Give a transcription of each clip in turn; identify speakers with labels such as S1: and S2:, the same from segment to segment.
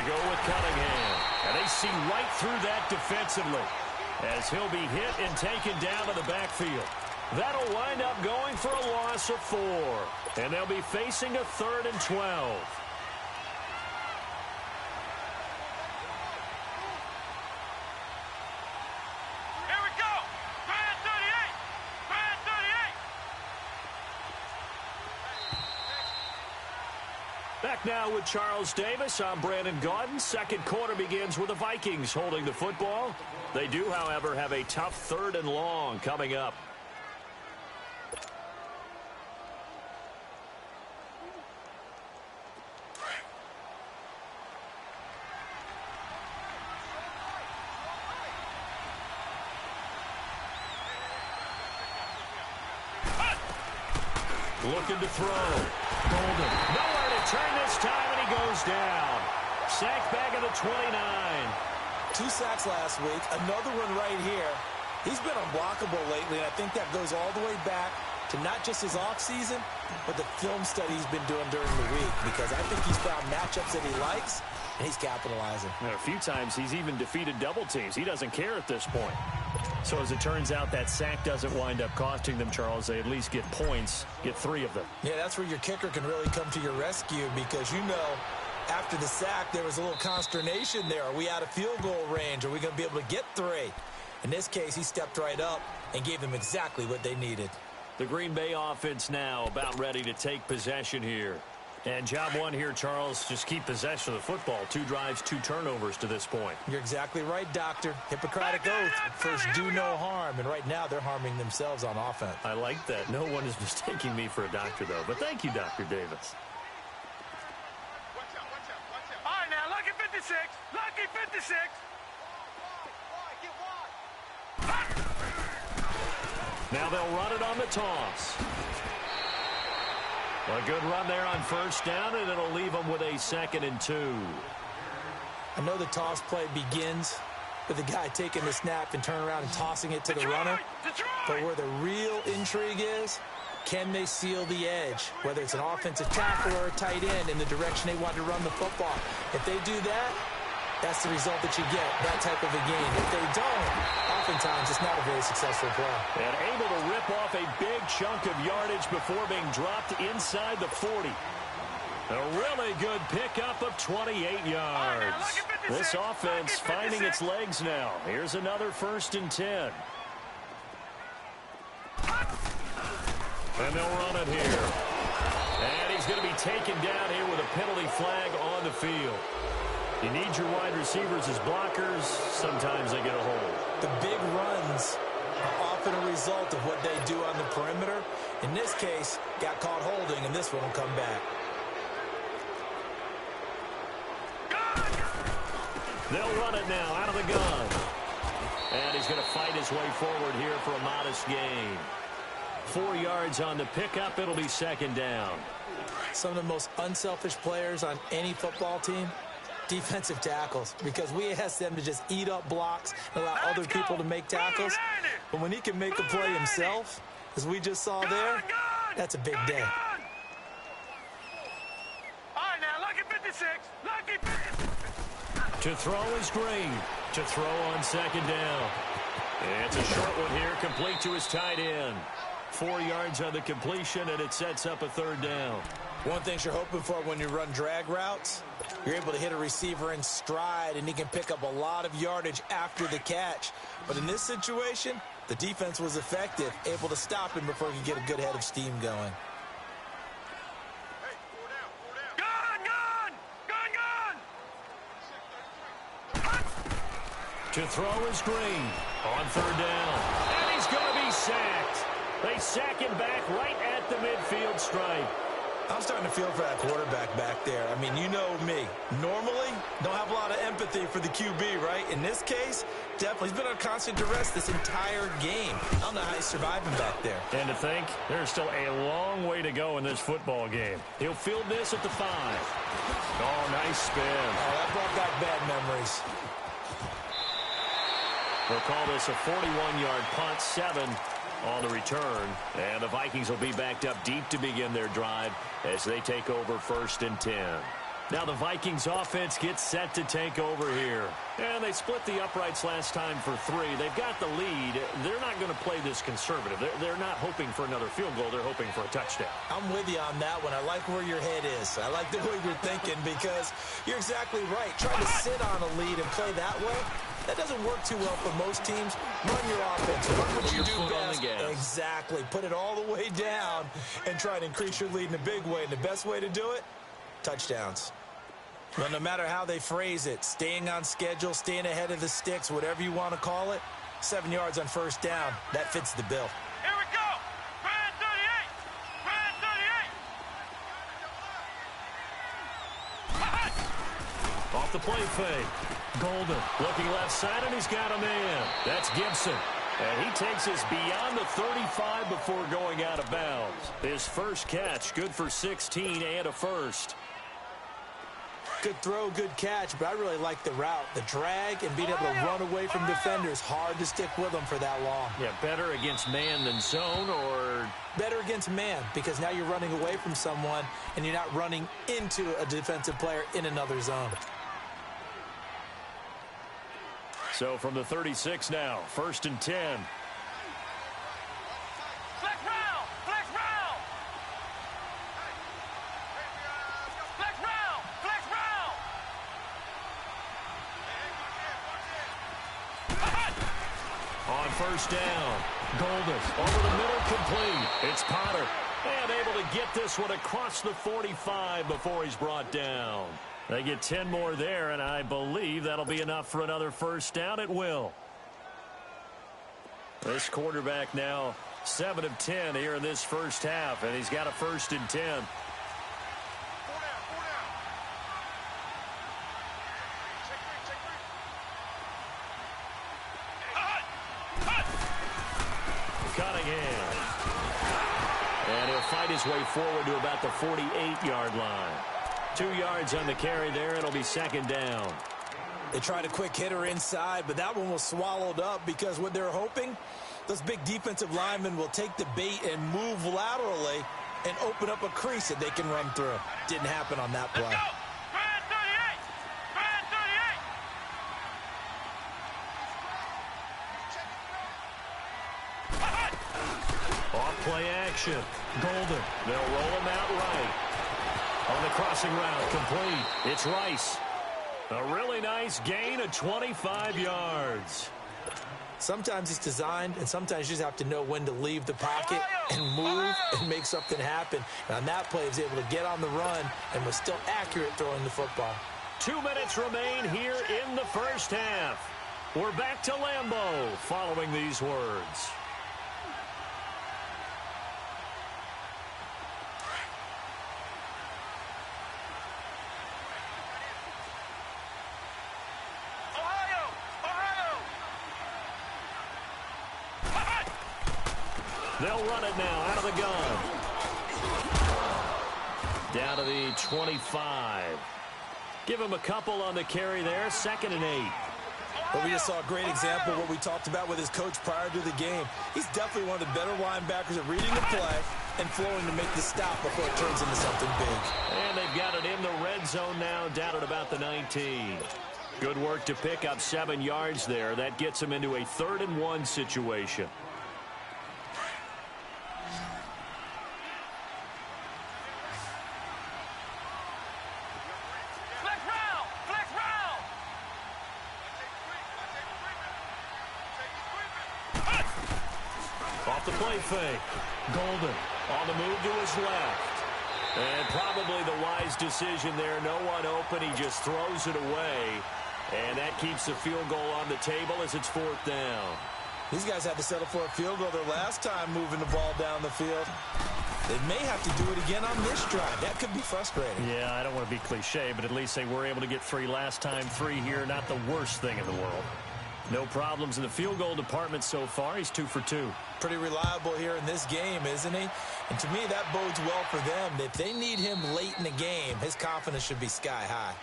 S1: go with Cunningham. And they see right through that defensively as he'll be hit and taken down to the backfield. That'll wind up going for a loss of 4. And they'll be facing a 3rd and 12. Back now with Charles Davis. I'm Brandon Gaudin. Second quarter begins with the Vikings holding the football. They do, however, have a tough 3rd and long coming up. Looking to throw. Golden. Nowhere to turn this time, and he goes down. Sacked back at the 29.
S2: 2 sacks last week. Another one right here. He's been unblockable lately, and I think that goes all the way back to not just his offseason, but the film study he's been doing during the week, because I think he's found matchups that he likes, and he's capitalizing.
S1: And a few times he's even defeated double teams. He doesn't care at this point. So as it turns out, that sack doesn't wind up costing them, Charles. They at least get points, get 3 of them.
S2: Yeah, that's where your kicker can really come to your rescue, because you know after the sack there was a little consternation there. Are we out of field goal range? Are we going to be able to get 3? In this case, he stepped right up and gave them exactly what they needed.
S1: The Green Bay offense now about ready to take possession here. And job one here, Charles, just keep possession of the football. 2 drives, 2 turnovers to this point.
S2: You're exactly right, Doctor. Hippocratic oath. First, do no harm. And right now, they're harming themselves on offense.
S1: I like that. No one is mistaking me for a doctor, though. But thank you, Dr. Davis.
S3: Watch out, watch out, watch out. All right, now, lucky 56. Lucky 56.
S1: Now they'll run it on the toss. A good run there on first down, and it'll leave them with a 2nd and 2.
S2: I know the toss play begins with the guy taking the snap and turning around and tossing it to the runner. But where the real intrigue is, can they seal the edge? Whether it's an offensive tackle or a tight end in the direction they want to run the football. If they do that, that's the result that you get, that type of a game. If they don't, oftentimes it's not a very successful play.
S1: And able to rip off a big chunk of yardage before being dropped inside the 40. A really good pickup of 28 yards. This offense finding its legs now. Here's another 1st and 10. And they'll run it here. And he's going to be taken down here with a penalty flag on the field. You need your wide receivers as blockers. Sometimes they get a hold.
S2: The big runs are often a result of what they do on the perimeter. In this case, got caught holding, and this one will come back.
S1: They'll run it now out of the gun. And he's going to fight his way forward here for a modest gain. 4 yards on the pickup. It'll be 2nd down.
S2: Some of the most unselfish players on any football team, defensive tackles, because we ask them to just eat up blocks and allow other people to make tackles. But when he can make a play himself, as we just saw there, that's a big day.
S3: All right, now, lucky 56. Lucky 56.
S1: To throw is Green. To throw on 2nd down. It's a short one here, complete to his tight end. 4 yards on the completion, and it sets up a 3rd down.
S2: One thing you're hoping for when you run drag routes, you're able to hit a receiver in stride, and he can pick up a lot of yardage after the catch. But in this situation, the defense was effective, able to stop him before he could get a good head of steam going.
S3: Hey, 4 down, 4 down. Gun, gun! Gun, gun!
S1: To throw is Green on 3rd down. And he's going to be sacked. They sack him back right at the midfield stripe.
S2: I'm starting to feel for that quarterback back there. I mean, you know me. Normally, don't have a lot of empathy for the QB, right? In this case, definitely. He's been on constant duress this entire game. I don't know how he's surviving back there.
S1: And to think, there's still a long way to go in this football game. He'll field this at the 5. Oh, nice spin.
S2: Oh, that brought back bad memories.
S1: They'll call this a 41-yard punt, 7 on the return. And the Vikings will be backed up deep to begin their drive as they take over 1st and 10. Now the Vikings offense gets set to take over here. And they split the uprights last time for 3. They've got the lead. They're not going to play this conservative. They're not hoping for another field goal. They're hoping for a touchdown.
S2: I'm with you on that one. I like where your head is. I like the way you're thinking because you're exactly right. Trying to sit on a lead and play that way, that doesn't work too well for most teams. Run your offense. Run what you do best. Exactly. Put it all the way down and try to increase your lead in a big way. And the best way to do it, touchdowns. But no matter how they phrase it, staying on schedule, staying ahead of the sticks, whatever you want to call it, 7 yards on first down, that fits the bill.
S3: Here we go. Brand 38. Brand 38.
S1: Off the play fake. Golden looking left side, and he's got a man. That's Gibson. And he takes us beyond the 35 before going out of bounds. His first catch, good for 16 and a first.
S2: Good throw, good catch, but I really like the route. The drag and being able to run away from defenders, hard to stick with them for that long.
S1: Yeah, better against man than zone, or
S2: better against man, because now you're running away from someone and you're not running into a defensive player in another zone.
S1: So from the 36 now, 1st and 10.
S3: Flex round. Flex round. Flex round. Flex round.
S1: On first down, Golden over the middle, complete. It's Potter, and able to get this one across the 45 before he's brought down. They get 10 more there, and I believe that'll be enough for another first down. It will. This quarterback now 7 of 10 here in this first half, and he's got a 1st and 10. Cunningham. And he'll fight his way forward to about the 48-yard line. 2 yards on the carry there. It'll be 2nd down.
S2: They tried a quick hitter inside, but that one was swallowed up because what they're hoping, those big defensive linemen will take the bait and move laterally and open up a crease that they can run through. Didn't happen on that play.
S3: Let's go. Brand 38. Brand 38.
S1: Off play action. Golden. They'll roll him out right. On the crossing route, complete. It's Rice. A really nice gain of 25 yards.
S2: Sometimes it's designed, and sometimes you just have to know when to leave the pocket and move and make something happen. And on that play, he was able to get on the run and was still accurate throwing the football.
S1: 2 minutes remain here in the first half. We're back to Lambeau following these words. They'll run it now out of the gun. Down to the 25. Give him a couple on the carry there. 2nd and 8.
S2: Well, we just saw a great example of what we talked about with his coach prior to the game. He's definitely one of the better linebackers at reading the play and flowing to make the stop before it turns into something big.
S1: And they've got it in the red zone now, down at about the 19. Good work to pick up 7 yards there. That gets them into a 3rd and 1 situation. Off the play fake. Golden on the move to his left. And probably the wise decision there. No one open. He just throws it away. And that keeps the field goal on the table as it's 4th down.
S2: These guys had to settle for a field goal their last time moving the ball down the field. They may have to do it again on this drive. That could be frustrating.
S1: Yeah, I don't want to be cliche, but at least they were able to get 3 last time. 3 here, not the worst thing in the world. No problems in the field goal department so far. He's 2 for 2.
S2: Pretty reliable here in this game, isn't he? And to me, that bodes well for them. If they need him late in the game, his confidence should be sky high.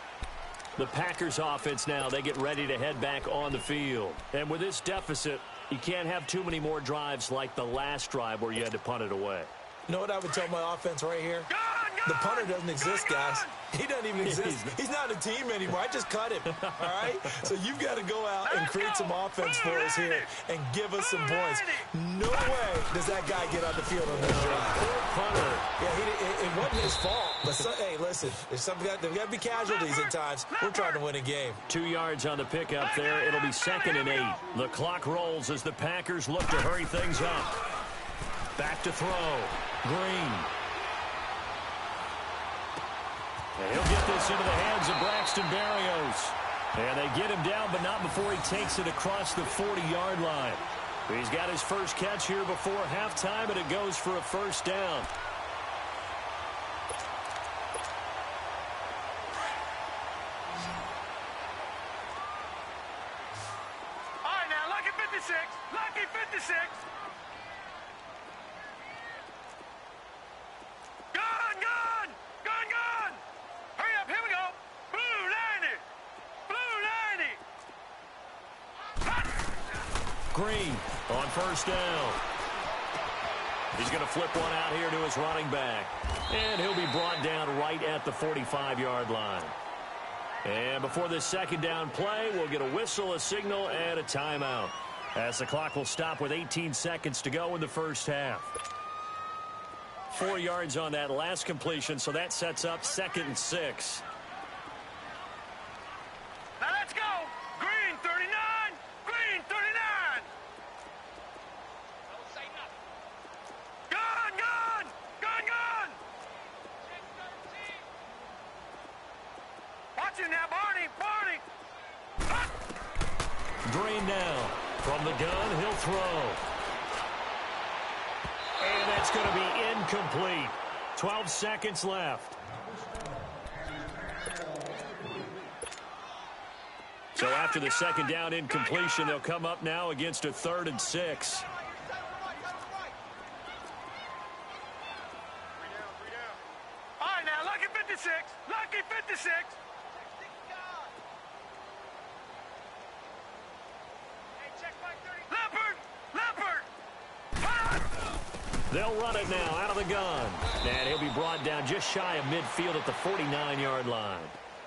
S1: The Packers offense now, they get ready to head back on the field. And with this deficit, you can't have too many more drives like the last drive where you had to punt it away.
S2: You know what I would tell my offense right here?
S3: Gun,
S2: The punter doesn't exist, guys. He doesn't even exist. He's not a team anymore. I just cut him, all right? So you've got to go out and create some offense for us here and give us some points. No way does that guy get on the field on this drive.
S1: Poor punter.
S2: Yeah, it wasn't his fault. But hey, listen, there's got to be casualties at times. We're trying to win a game.
S1: 2 yards on the pickup there. It'll be 2nd and 8. The clock rolls as the Packers look to hurry things up. Back to throw. Green. And he'll get this into the hands of Braxton Berrios. And they get him down, but not before he takes it across the 40-yard line. He's got his first catch here before halftime, and it goes for a first down.
S3: All right, now, lucky 56. Lucky 56. Gun. Hurry up, here we go. Blue 90.
S1: Green on first down. He's going to flip one out here to his running back. And he'll be brought down right at the 45-yard line. And before this second down play, we'll get a whistle, a signal, and a timeout, as the clock will stop with 18 seconds to go in the first half. 4 yards on that last completion, so that sets up 2nd and 6.
S3: Now let's go. Green 39. Green 39. Don't say nothing. Gun. Watch it now, Barney.
S1: Green now. From the gun, he'll throw. And that's going to be incomplete. 12 seconds left. So after the second down incompletion, they'll come up now against a 3rd and 6.
S3: All right, now, lucky 56. Lucky 56. Leopard.
S1: They'll run it now out of the gun. And he'll be brought down just shy of midfield at the 49-yard line.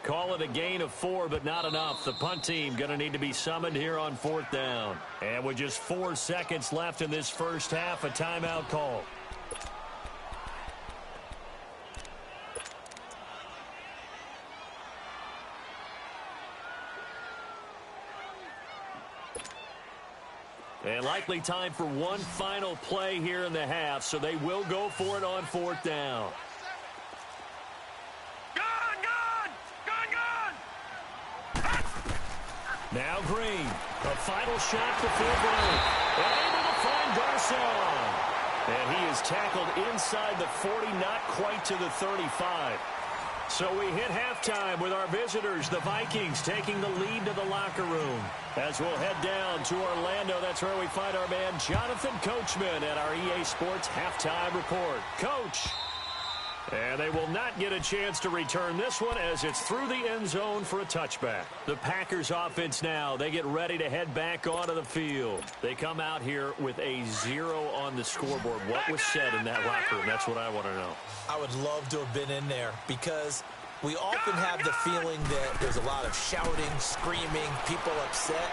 S1: Call it a gain of 4, but not enough. The punt team going to need to be summoned here on 4th down. And with just 4 seconds left in this first half, a timeout call. And likely time for one final play here in the half, so they will go for it on 4th down. Now Green, a final shot before break. And able to find Garcon. And he is tackled inside the 40, not quite to the 35. So we hit halftime with our visitors, the Vikings, taking the lead to the locker room. As we'll head down to Orlando, that's where we find our man Jonathan Coachman at our EA Sports Halftime Report. Coach. And they will not get a chance to return this one as it's through the end zone for a touchback. The Packers offense now, they get ready to head back onto the field. They come out here with a 0 on the scoreboard. What was said in that locker room? That's what I want to know. I would love to have been in there because we often have the feeling that there's a lot of shouting, screaming, people upset.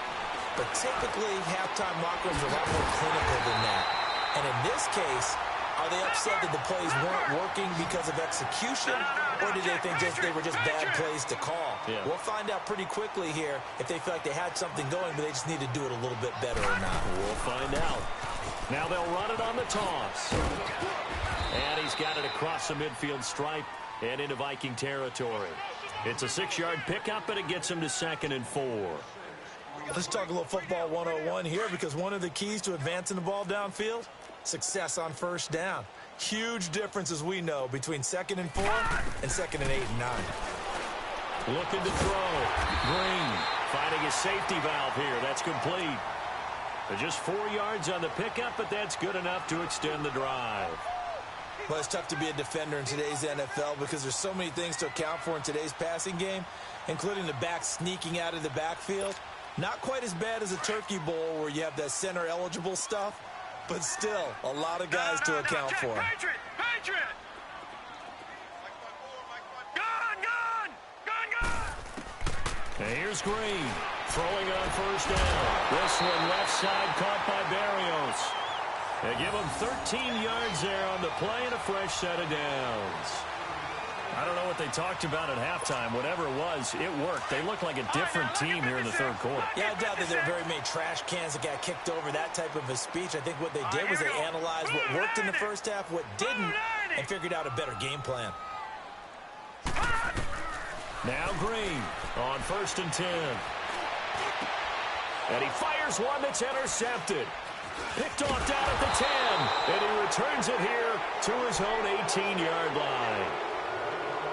S1: But typically, halftime locker rooms are a lot more clinical than that. And in this case, are they upset that the plays weren't working because of execution, or did they think they were just bad plays to call? Yeah. We'll find out pretty quickly here if they feel like they had something going, but they just need to do it a little bit better or not. We'll find out. Now they'll run it on the toss. And he's got it across the midfield stripe and into Viking territory. It's a 6-yard pickup, but it gets him to 2nd and 4. Let's talk a little football 101 here, because one of the keys to advancing the ball downfield, success on first down. Huge difference, as we know, between 2nd and 4 and 2nd and 8 and 9. Looking to throw. Green finding a safety valve here. That's complete. Just 4 yards on the pickup, but that's good enough to extend the drive. Well, it's tough to be a defender in today's NFL because there's so many things to account for in today's passing game, including the back sneaking out of the backfield. Not quite as bad as a turkey bowl where you have that center-eligible stuff, but still, a lot of guys to account for.
S3: Patriot!
S1: And here's Green, throwing on first down. This one left side caught by Barrios. They give him 13 yards there on the play and a fresh set of downs. I don't know what they talked about at halftime. Whatever it was, it worked. They looked like a different team here in the third quarter.
S2: Yeah, I doubt that there were very many trash cans that got kicked over, that type of a speech. I think what they did was they analyzed what worked in the first half, what didn't, and figured out a better game plan.
S1: Now Green on 1st and 10. And he fires one that's intercepted. Picked off down at the 10. And he returns it here to his own 18-yard line.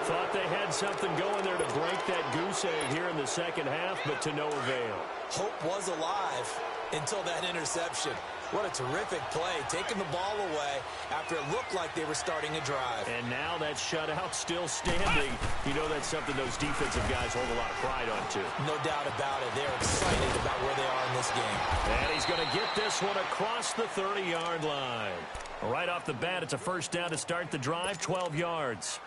S1: Thought they had something going there to break that goose egg here in the second half, but to no avail.
S2: Hope was alive until that interception. What a terrific play, taking the ball away after it looked like they were starting a drive.
S1: And now that shutout still standing. You know that's something those defensive guys hold a lot of pride on, too.
S2: No doubt about it. They're excited about where they are in this game.
S1: And he's going to get this one across the 30-yard line. Right off the bat, it's a first down to start the drive, 12 yards.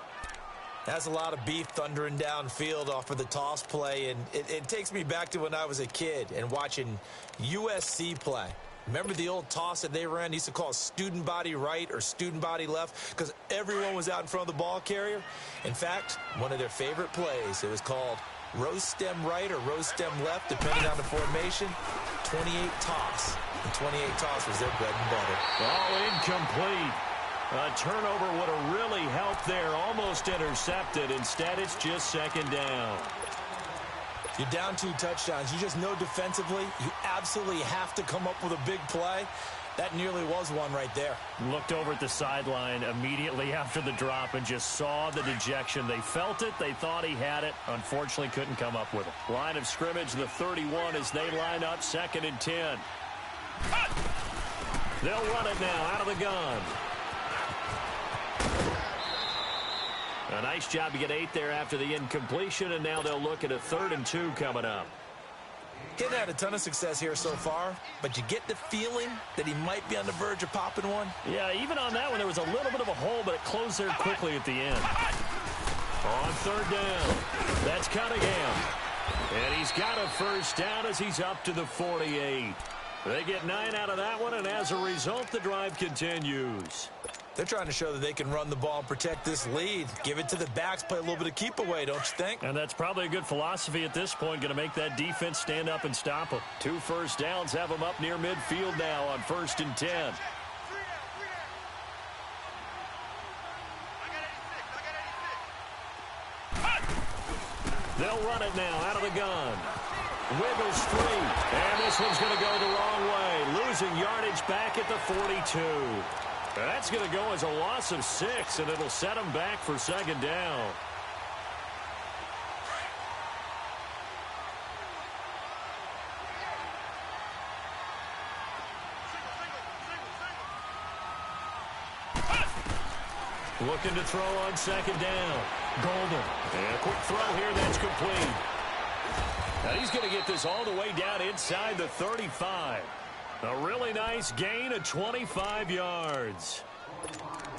S2: That's a lot of beef thundering downfield off of the toss play, and it takes me back to when I was a kid and watching USC play. Remember the old toss that they ran? They used to call it student body right or student body left because everyone was out in front of the ball carrier. In fact, one of their favorite plays, it was called rose stem right or rose stem left, depending on the formation. 28 toss. And 28 toss was their bread and butter.
S1: All incomplete. A turnover would have really helped there. Almost intercepted. Instead, it's just second down.
S2: You're down 2 touchdowns. You just know defensively you absolutely have to come up with a big play. That nearly was one right there.
S1: Looked over at the sideline immediately after the drop and just saw the dejection. They felt it. They thought he had it. Unfortunately, couldn't come up with it. Line of scrimmage, the 31 as they line up 2nd and 10. They'll run it now out of the gun. A nice job to get 8 there after the incompletion, and now they'll look at a 3rd and 2 coming up.
S2: He hadn't had a ton of success here so far, but you get the feeling that he might be on the verge of popping one.
S1: Yeah, even on that one, there was a little bit of a hole, but it closed there quickly at the end. On 3rd down, that's Cunningham. And he's got a first down as he's up to the 48. They get 9 out of that one, and as a result, the drive continues.
S2: They're trying to show that they can run the ball and protect this lead. Give it to the backs, play a little bit of keep away, don't you think?
S1: And that's probably a good philosophy at this point, going to make that defense stand up and stop them. 2 first downs have them up near midfield now on 1st and 10. They'll run it now out of the gun. Wiggles free, and this one's going to go the wrong way. Losing yardage back at the 42. That's going to go as a loss of 6, and it'll set them back for 2nd down. Looking to throw on 2nd down. Golden. And a quick throw here that's complete. Now he's going to get this all the way down inside the 35. A really nice gain of 25 yards.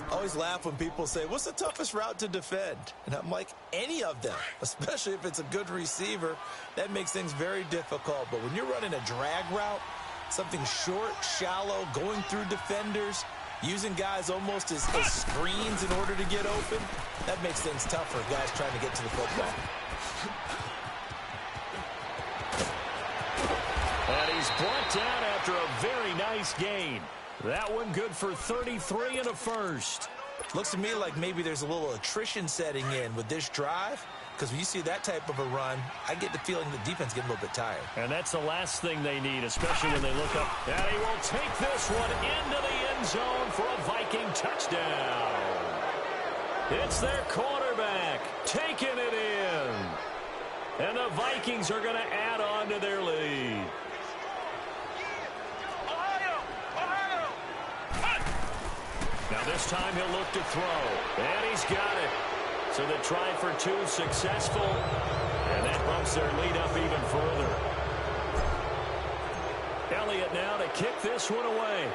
S2: I always laugh when people say, what's the toughest route to defend? And I'm like, any of them, especially if it's a good receiver. That makes things very difficult. But when you're running a drag route, something short, shallow, going through defenders, using guys almost as screens in order to get open, that makes things tougher, guys trying to get to the football.
S1: And he's brought down after a very nice gain. That one good for 33 and a first.
S2: Looks to me like maybe there's a little attrition setting in with this drive, because when you see that type of a run, I get the feeling the defense getting a little bit tired.
S1: And that's the last thing they need, especially when they look up. And he will take this one into the end zone for a Viking touchdown. It's their quarterback taking it in. And the Vikings are going to add on to their lead. Now this time he'll look to throw. And he's got it. So the try for 2 successful. And that bumps their lead up even further. Elliott now to kick this one away.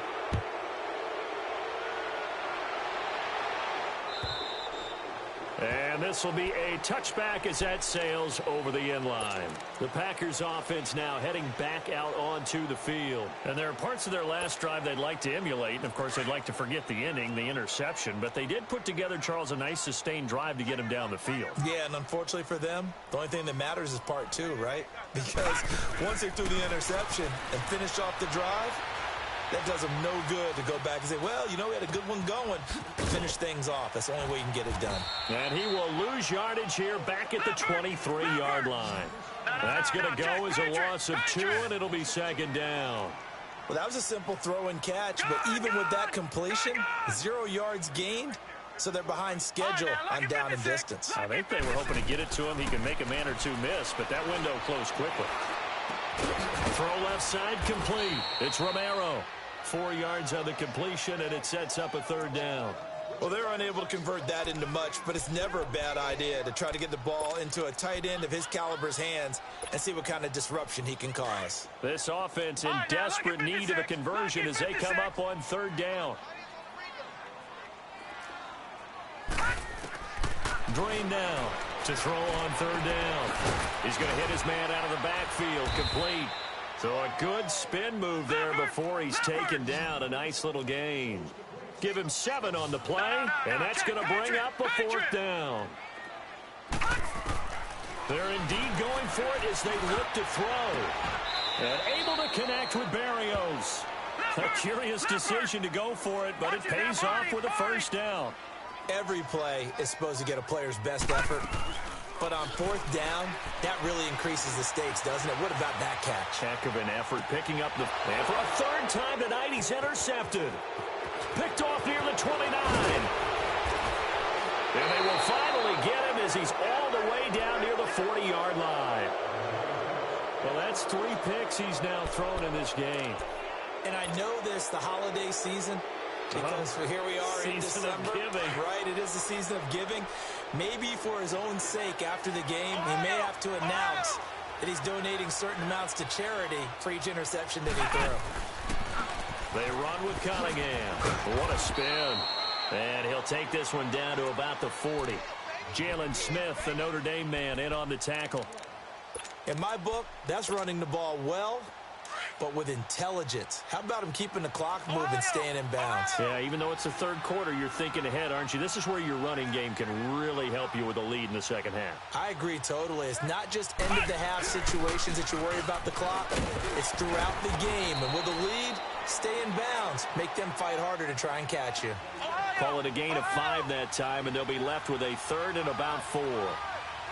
S1: And this will be a touchback as that sails over the end line. The Packers offense now heading back out onto the field. And there are parts of their last drive they'd like to emulate. And, of course, they'd like to forget the inning, the interception. But they did put together, Charles, a nice sustained drive to get him down the field.
S2: Yeah, and unfortunately for them, the only thing that matters is part two, right? Because once they threw the interception and finished off the drive, that does them no good to go back and say, well, you know, we had a good one going. Finish things off. That's the only way you can get it done.
S1: And he will lose yardage here back at the 23-yard line. That's going to go as a loss of 2, and it'll be second down.
S2: Well, that was a simple throw and catch, but even with that completion, 0 yards gained, so they're behind schedule on down and distance.
S1: I think they were hoping to get it to him. He can make a man or two miss, but that window closed quickly. Throw left side complete. It's Romero. 4 yards on the completion, and it sets up a third down.
S2: Well, they're unable to convert that into much, but it's never a bad idea to try to get the ball into a tight end of his caliber's hands and see what kind of disruption he can cause.
S1: This offense in desperate need of a conversion as they come up on third down. Drain now to throw on third down. He's going to hit his man out of the backfield, complete. So a good spin move there before he's taken down. A nice little gain. Give him 7 on the play, and that's going to bring up a fourth down. They're indeed going for it as they look to throw. And able to connect with Barrios. A curious decision to go for it, but it pays off with a first down.
S2: Every play is supposed to get a player's best effort. But on fourth down, that really increases the stakes, doesn't it? What about that catch?
S1: Heck of an effort picking up the... And for a third time tonight, he's intercepted. Picked off near the 29. And they will finally get him as he's all the way down near the 40-yard line. Well, that's 3 picks he's now thrown in this game.
S2: And I know this, the holiday season, because here we are in December. Right, it is the season of giving. Maybe for his own sake after the game, he may have to announce that he's donating certain amounts to charity for each interception that he throws.
S1: They run with Cunningham. What a spin. And he'll take this one down to about the 40. Jalen Smith, the Notre Dame man, in on the tackle.
S2: In my book, that's running the ball well, but with intelligence. How about him keeping the clock moving, staying in bounds?
S1: Yeah, even though it's the third quarter, you're thinking ahead, aren't you? This is where your running game can really help you with a lead in the second half.
S2: I agree totally. It's not just end-of-the-half situations that you worry about the clock. It's throughout the game. And with a lead, stay in bounds. Make them fight harder to try and catch you.
S1: Call it a gain of 5 that time, and they'll be left with a third and about 4.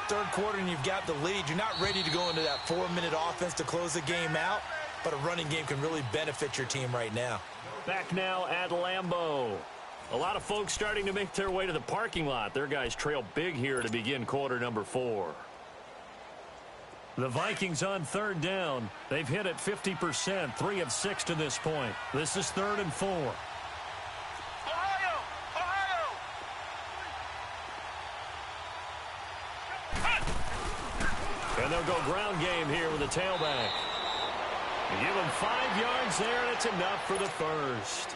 S2: Third quarter and you've got the lead. You're not ready to go into that 4-minute offense to close the game out. But a running game can really benefit your team right now.
S1: Back now at Lambeau. A lot of folks starting to make their way to the parking lot. Their guys trail big here to begin quarter number 4. The Vikings on third down. They've hit it 50%, 3 of 6 to this point. This is 3rd and 4. And they'll go ground game here with a tailback. Give him 5 yards there, and it's enough for the first.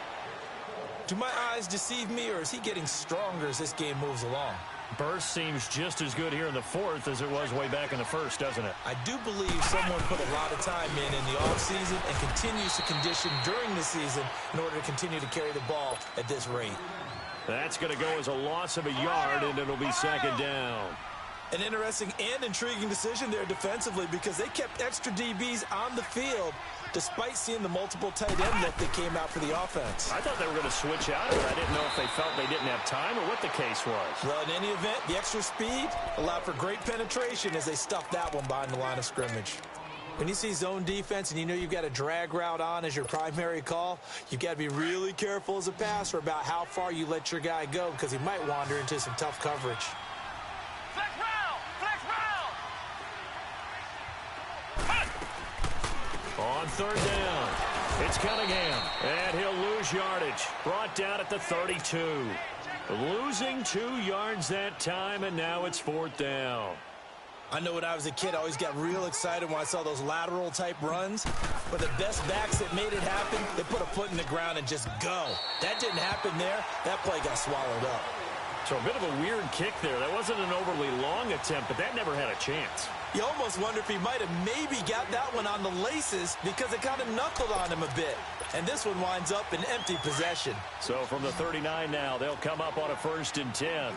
S2: Do my eyes deceive me, or is he getting stronger as this game moves along?
S1: Burst seems just as good here in the 4th as it was way back in the 1st, doesn't it?
S2: I do believe someone put a lot of time in the offseason and continues to condition during the season in order to continue to carry the ball at this rate.
S1: That's going to go as a loss of a yard, and it'll be second down.
S2: An interesting and intriguing decision there defensively because they kept extra DBs on the field despite seeing the multiple tight end look that came out for the offense.
S1: I thought they were going to switch out of it. I didn't know if they felt they didn't have time or what the case was.
S2: Well, in any event, the extra speed allowed for great penetration as they stuffed that one behind the line of scrimmage. When you see zone defense and you know you've got a drag route on as your primary call, you've got to be really careful as a passer about how far you let your guy go because he might wander into some tough coverage.
S1: On third down, it's Cunningham, and he'll lose yardage. Brought down at the 32. Losing 2 yards that time, and now it's 4th down.
S2: I know when I was a kid, I always got real excited when I saw those lateral-type runs. But the best backs that made it happen, they put a foot in the ground and just go. That didn't happen there. That play got swallowed up.
S1: So a bit of a weird kick there. That wasn't an overly long attempt, but that never had a chance.
S2: You almost wonder if he might have maybe got that one on the laces because it kind of knuckled on him a bit. And this one winds up in empty possession.
S1: So from the 39 now, they'll come up on a 1st and 10.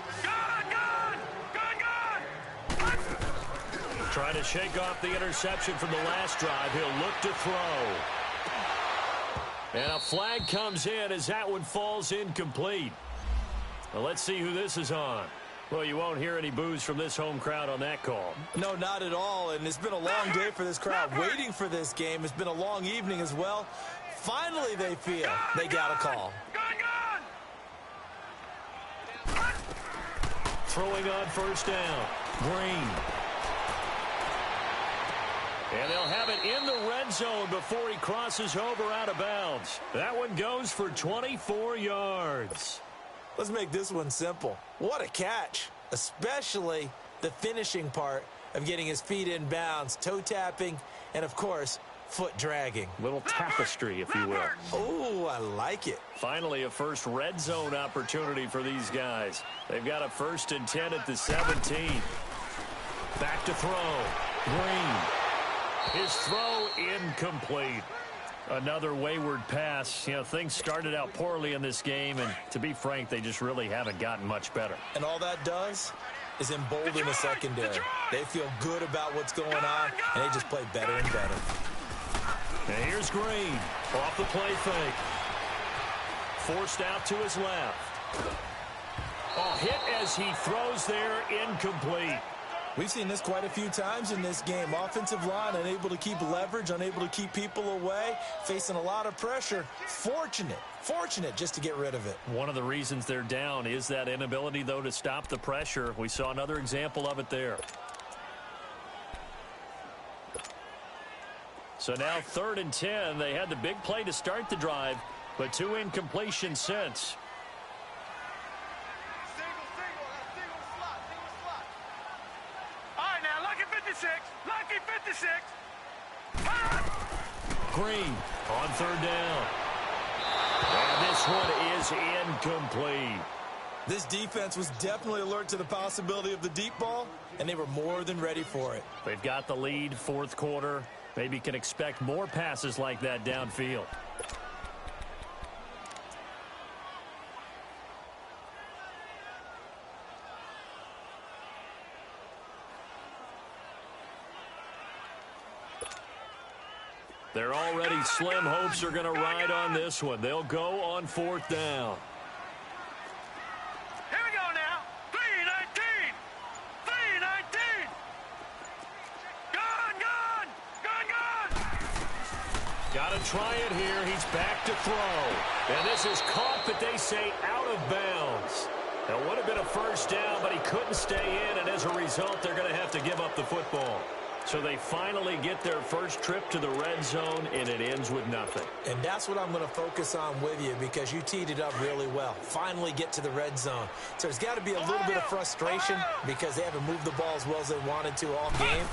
S1: Trying to shake off the interception from the last drive. He'll look to throw. And a flag comes in as that one falls incomplete. Well, let's see who this is on. Well, you won't hear any boos from this home crowd on that call.
S2: No, not at all. And it's been a long day for this crowd waiting for this game. It's been a long evening as well. Finally, they feel they got a call.
S1: Throwing on 1st down. Green. And they'll have it in the red zone before he crosses over out of bounds. That one goes for 24 yards.
S2: Let's make this one simple. What a catch, especially the finishing part of getting his feet in bounds, toe tapping, and, of course, foot dragging.
S1: Little tapestry, if you will.
S2: Oh, I like it.
S1: Finally, a first red zone opportunity for these guys. They've got a 1st and 10 at the 17. Back to throw. Green. His throw incomplete. Another wayward pass. You know, things started out poorly in this game, and to be frank, they just really haven't gotten much better.
S2: And all that does is embolden the secondary. They feel good about what's going on, and they just play better and better.
S1: And here's Green off the play fake. Forced out to his left. Oh, hit as he throws there, incomplete.
S2: We've seen this quite a few times in this game. Offensive line unable to keep leverage, unable to keep people away, facing a lot of pressure. Fortunate just to get rid of it.
S1: One of the reasons they're down is that inability, though, to stop the pressure. We saw another example of it there. So now 3rd and 10. They had the big play to start the drive, but 2 incompletions since.
S3: Lucky 56.
S1: Green on 3rd down. And this one is incomplete.
S2: This defense was definitely alert to the possibility of the deep ball, and they were more than ready for it.
S1: They've got the lead, 4th quarter. Maybe can expect more passes like that downfield. They're already slim hopes are going to ride on this one. They'll go on 4th down.
S3: Here we go now. 3-19. 3-19. Gone.
S1: Got to try it here. He's back to throw. And this is caught, but they say out of bounds. That would have been a 1st down, but he couldn't stay in, and as a result, they're going to have to give up the football. So they finally get their first trip to the red zone, and it ends with nothing.
S2: And that's what I'm going to focus on with you because you teed it up really well. Finally get to the red zone. So there's got to be a little bit of frustration because they haven't moved the ball as well as they wanted to all game.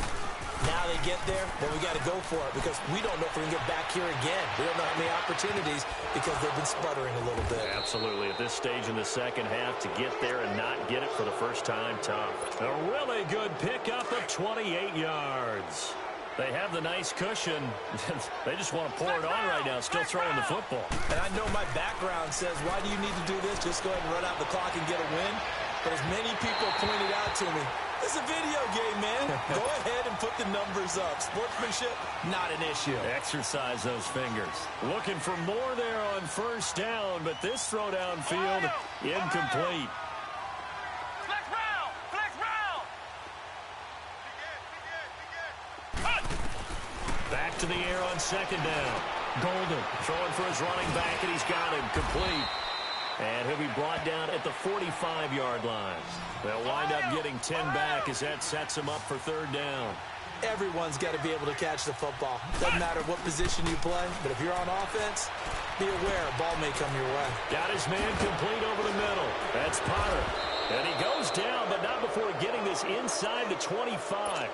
S2: Now they get there, but we got to go for it because we don't know if we can get back here again. We don't know how many opportunities because they've been sputtering a little bit.
S1: Absolutely. At this stage in the second half, to get there and not get it for the first time, tough. A really good pickup of 28 yards. They have the nice cushion. They just want to pour it on right now, still throwing the football.
S2: And I know my background says, why do you need to do this? Just go ahead and run out the clock and get a win. But as many people pointed out to me, it's a video game, man. Go ahead and put the numbers up. Sportsmanship, not an issue.
S1: Exercise those fingers. Looking for more there on 1st down, but this throw downfield, incomplete.
S3: Flex round.
S1: Back to the air on 2nd down. Golden throwing for his running back, and he's got him complete. And he'll be brought down at the 45-yard line. They'll wind up getting 10 back as that sets him up for 3rd down.
S2: Everyone's got to be able to catch the football. Doesn't matter what position you play, but if you're on offense, be aware a ball may come your way.
S1: Got his man complete over the middle. That's Potter. And he goes down, but not before getting this inside the 25.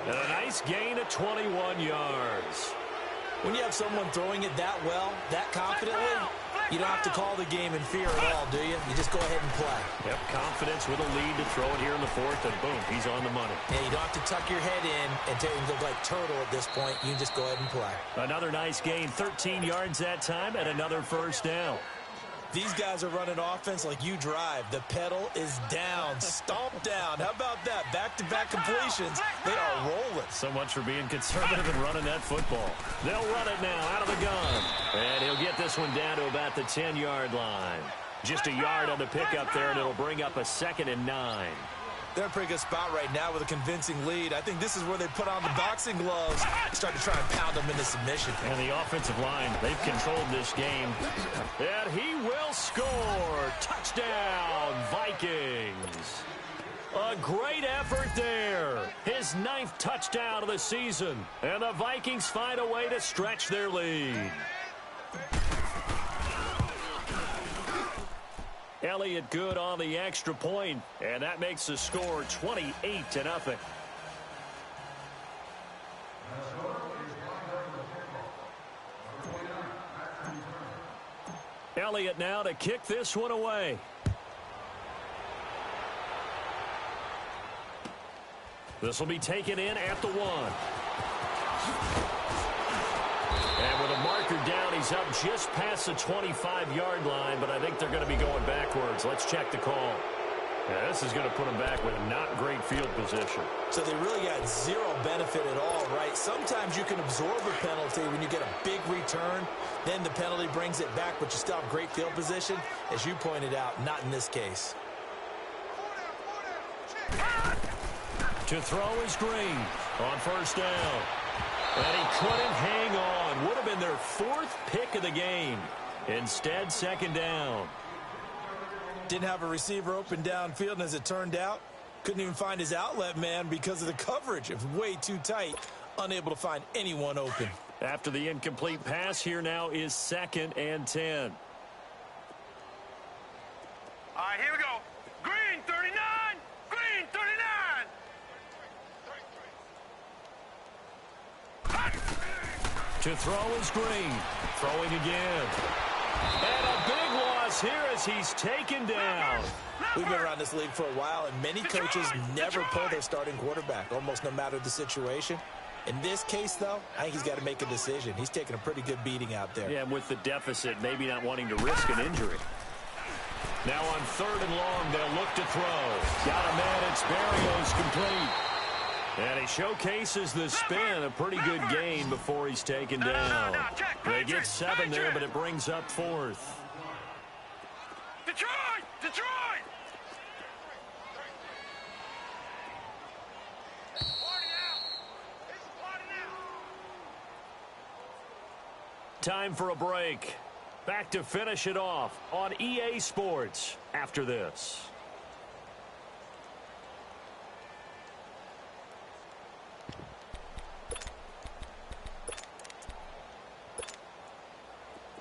S1: And a nice gain of 21 yards.
S2: When you have someone throwing it that well, that confidently, You don't have to call the game in fear at all, do you? You just go ahead and play.
S1: Yep, confidence with a lead to throw it here in the fourth, and boom, he's on the money.
S2: Yeah, you don't have to tuck your head in and look like turtle at this point. You just go ahead and play.
S1: Another nice gain, 13 yards that time, and another first down.
S2: These guys are running offense like you drive. The pedal is down, stomped down. How about that? Back-to-back completions. They are rolling.
S1: So much for being conservative and running that football. They'll run it now out of the gun. And he'll get this one down to about the 10-yard line. Just a yard on the pickup there, and it'll bring up a 2nd and 9.
S2: They're in a pretty good spot right now with a convincing lead. I think this is where they put on the boxing gloves, start to try and pound them into submission.
S1: And the offensive line, they've controlled this game. And he will score. Touchdown, Vikings. A great effort there. His 9th touchdown of the season. And the Vikings find a way to stretch their lead. Elliott good on the extra point, and that makes the score 28-0. Elliott now to kick this one away. This will be taken in at the 1. And with a marker down, he's up just past the 25-yard line, but I think they're going to be going backwards. Let's check the call. Yeah, this is going to put them back with not great field position.
S2: So they really got zero benefit at all, right? Sometimes you can absorb a penalty when you get a big return. Then the penalty brings it back, but you still have great field position. As you pointed out, not in this case.
S1: To throw is Green on first down. And he couldn't hang on. Would have been their 4th pick of the game. Instead, 2nd down.
S2: Didn't have a receiver open downfield, and as it turned out, couldn't even find his outlet man because of the coverage. It was way too tight, unable to find anyone open.
S1: After the incomplete pass, here now is 2nd and 10.
S3: All right, here we go. Green, 39. Green, 39.
S1: To throw is Green. Throwing again. And a big loss here as he's taken down.
S2: We've been around this league for a while, and many coaches never pull their starting quarterback, almost no matter the situation. In this case, though, I think he's got to make a decision. He's taking a pretty good beating out there.
S1: Yeah, and with the deficit, maybe not wanting to risk an injury. Now on 3rd and long, they'll look to throw. Got a man, it's Barrios complete. And he showcases the spin, a pretty good gain before he's taken down. They get 7 there, but it brings up 4th.
S3: Detroit! Detroit!
S1: Time for a break. Back to finish it off on EA Sports after this.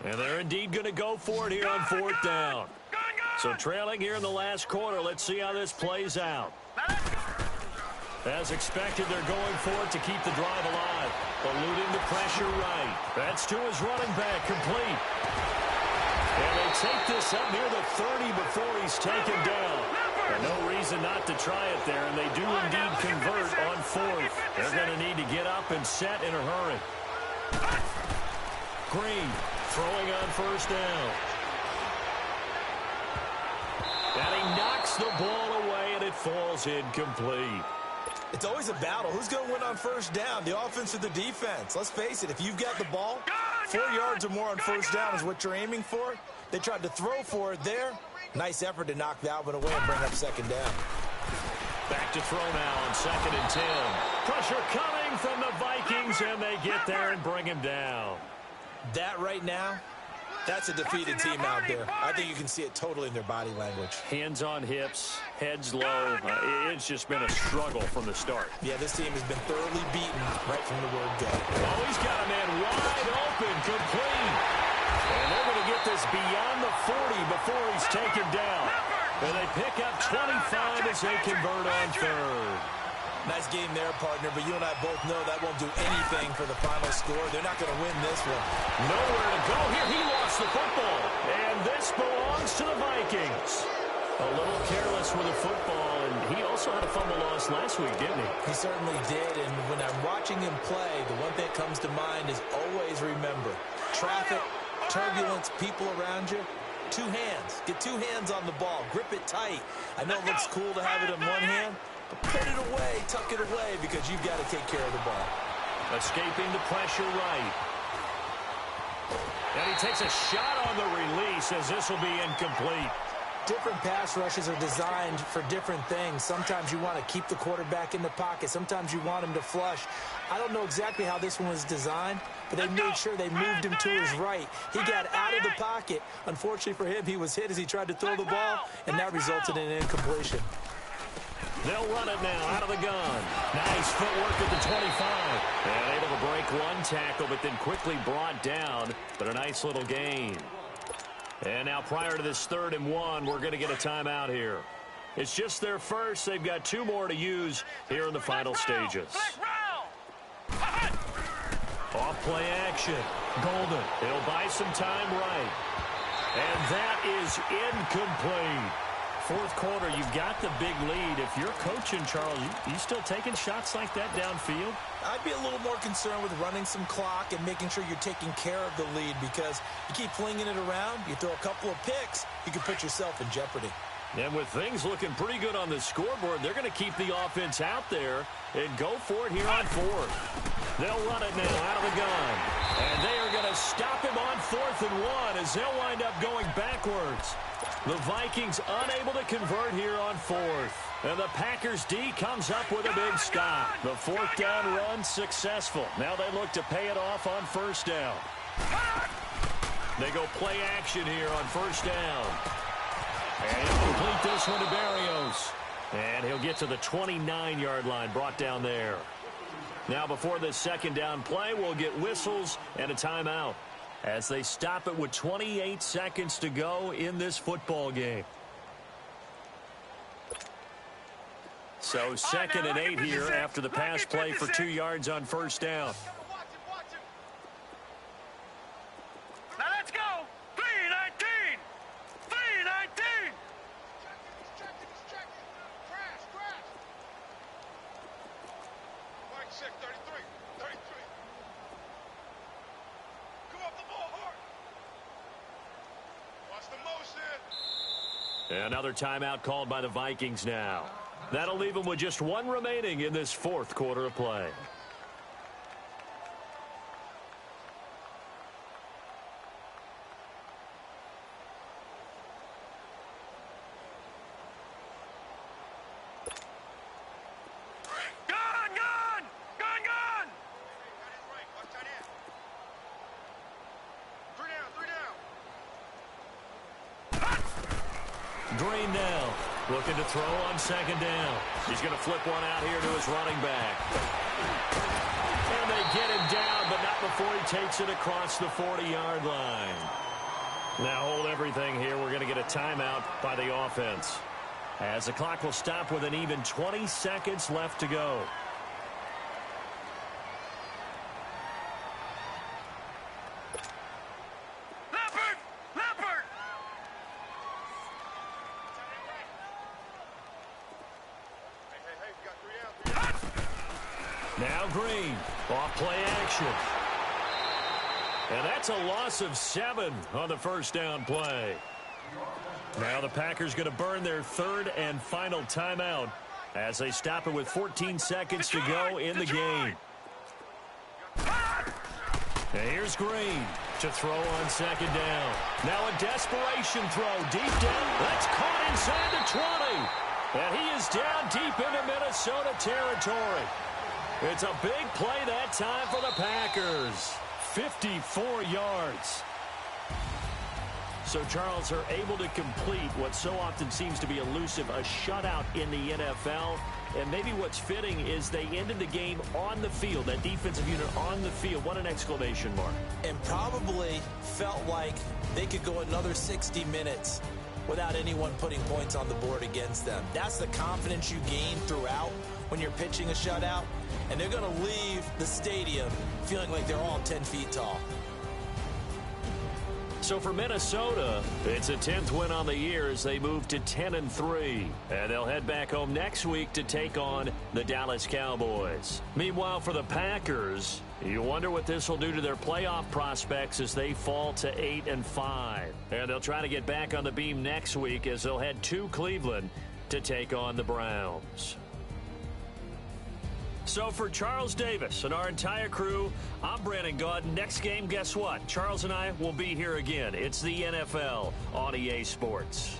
S1: And they're indeed going to go for it here on 4th down. So trailing here in the last quarter. Let's see how this plays out. As expected, they're going for it to keep the drive alive. Eluding the pressure right. That's to his running back, complete. And they take this up near the 30 before he's taken down. And no reason not to try it there, and they do indeed convert on 4th. They're going to need to get up and set in a hurry. Green throwing on 1st down. And he knocks the ball away, and it falls incomplete.
S2: It's always a battle. Who's going to win on 1st down, the offense or the defense? Let's face it, if you've got the ball, 4 yards or more on 1st down is what you're aiming for. They tried to throw for it there. Nice effort to knock that one away and bring up 2nd down.
S1: Back to throw now on 2nd and 10. Pressure coming from the Vikings, and they get there and bring him down.
S2: That right now, that's a defeated team out there. I think you can see it totally in their body language.
S1: Hands on hips, heads low. It's just been a struggle from the start.
S2: Yeah, this team has been thoroughly beaten right from the word go.
S1: Oh, he's got a man wide open, complete. And they're going to get this beyond the 40 before he's taken down. And they pick up 25 as they convert on 3rd.
S2: Nice game there, partner, but you and I both know that won't do anything for the final score. They're not going to win this one.
S1: Nowhere to go here. He lost the football. And this belongs to the Vikings. A little careless with the football, and he also had a fumble loss last week, didn't he?
S2: He certainly did, and when I'm watching him play, the one thing that comes to mind is always remember, traffic, turbulence, people around you, two hands. Get two hands on the ball. Grip it tight. I know it looks cool to have it in one hand, but put it away, tuck it away, because you've got to take care of the ball.
S1: Escaping the pressure right. And he takes a shot on the release as this will be incomplete.
S2: Different pass rushes are designed for different things. Sometimes you want to keep the quarterback in the pocket. Sometimes you want him to flush. I don't know exactly how this one was designed, but they made sure they moved him to his right. He got out of the pocket. Unfortunately for him, he was hit as he tried to throw the ball, and that resulted in an incompletion.
S1: They'll run it now out of the gun. Nice footwork at the 25. And able to break one tackle, but then quickly brought down. But a nice little gain. And now prior to this 3rd and 1, we're going to get a timeout here. It's just their first. They've got 2 more to use here in the final stages. Off play action. Golden. He'll buy some time right. And that is incomplete. 4th quarter, you've got the big lead. If you're coaching, Charles, you still taking shots like that downfield?
S2: I'd be a little more concerned with running some clock and making sure you're taking care of the lead, because you keep flinging it around, you throw a couple of picks, you can put yourself in jeopardy.
S1: And with things looking pretty good on the scoreboard, they're going to keep the offense out there and go for it here on 4th. They'll run it now out of the gun. And they are going to stop him on 4th and 1 as they'll wind up going backwards. The Vikings unable to convert here on 4th. And the Packers D comes up with a big stop. The 4th down run successful. Now they look to pay it off on 1st down. They go play action here on 1st down. And he'll complete this one to Berrios. And he'll get to the 29-yard line, brought down there. Now before this 2nd down play, we'll get whistles and a timeout as they stop it with 28 seconds to go in this football game. So 2nd and 8 here after the pass play for 2 yards on 1st down.
S3: Now let's go. 3-19. 3-19. Crash. Mike 6, 33. Come up the ball hard. Watch the motion.
S1: Another timeout called by the Vikings now. That'll leave them with just 1 remaining in this 4th quarter of play.
S3: Gun!
S1: Green now. Looking to throw on 2nd down. He's going to flip one out here to his running back. And they get him down, but not before he takes it across the 40-yard line. Now hold everything here. We're going to get a timeout by the offense, as the clock will stop with an even 20 seconds left to go. Now Green, off play action. And that's a loss of 7 on the 1st down play. Now the Packers going to burn their 3rd and final timeout as they stop it with 14 seconds to go in the game. And here's Green to throw on 2nd down. Now a desperation throw deep down. That's caught inside the 20. And he is down deep into Minnesota territory. It's a big play that time for the Packers. 54 yards. So, Charles, are able to complete what so often seems to be elusive, a shutout in the NFL. And maybe what's fitting is they ended the game on the field, that defensive unit on the field. What an exclamation mark.
S2: And probably felt like they could go another 60 minutes without anyone putting points on the board against them. That's the confidence you gain throughout when you're pitching a shutout, and they're going to leave the stadium feeling like they're all 10 feet tall.
S1: So for Minnesota, it's a 10th win on the year as they move to 10-3. And they'll head back home next week to take on the Dallas Cowboys. Meanwhile, for the Packers, you wonder what this will do to their playoff prospects as they fall to 8-5. And they'll try to get back on the beam next week as they'll head to Cleveland to take on the Browns. So for Charles Davis and our entire crew, I'm Brandon Gaud. Next game, guess what? Charles and I will be here again. It's the NFL on EA Sports.